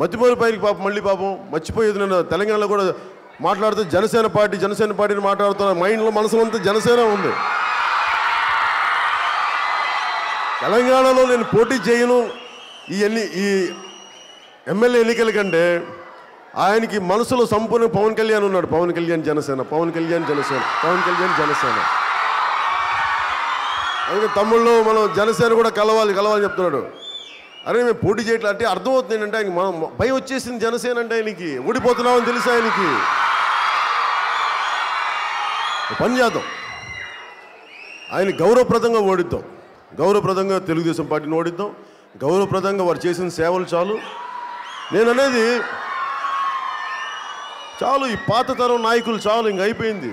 మధ్యమూరి పైకి పాపం మళ్ళీ పాపం మర్చిపోయేది. నేను తెలంగాణలో కూడా మాట్లాడుతూ జనసేన పార్టీని మాట్లాడుతున్నా. మైండ్లో మనసులో అంతా జనసేన ఉంది. తెలంగాణలో నేను పోటీ చేయను ఈ ఎమ్మెల్యే ఎన్నికల కంటే ఆయనకి మనసులో సంపూర్ణ పవన్ కళ్యాణ్ ఉన్నాడు. పవన్ కళ్యాణ్ జనసేన. అందుకే తమ్ముళ్ళు మనం జనసేన కూడా కలవాలి చెప్తున్నాడు. అరే మేము పోటీ చేయట్లే అంటే అర్థమవుతుంది ఏంటంటే ఆయనకి మనం భయం వచ్చేసింది. జనసేన అంటే ఆయనకి ఓడిపోతున్నామని తెలుసు. ఆయనకి పని చేద్దాం, ఆయన గౌరవప్రదంగా ఓడిద్దాం. గౌరవప్రదంగా తెలుగుదేశం పార్టీని ఓడిద్దాం. గౌరవప్రదంగా వారు చేసిన సేవలు చాలు. నేను అనేది చాలు. ఈ పాత తరం నాయకులు చాలు, ఇంక అయిపోయింది.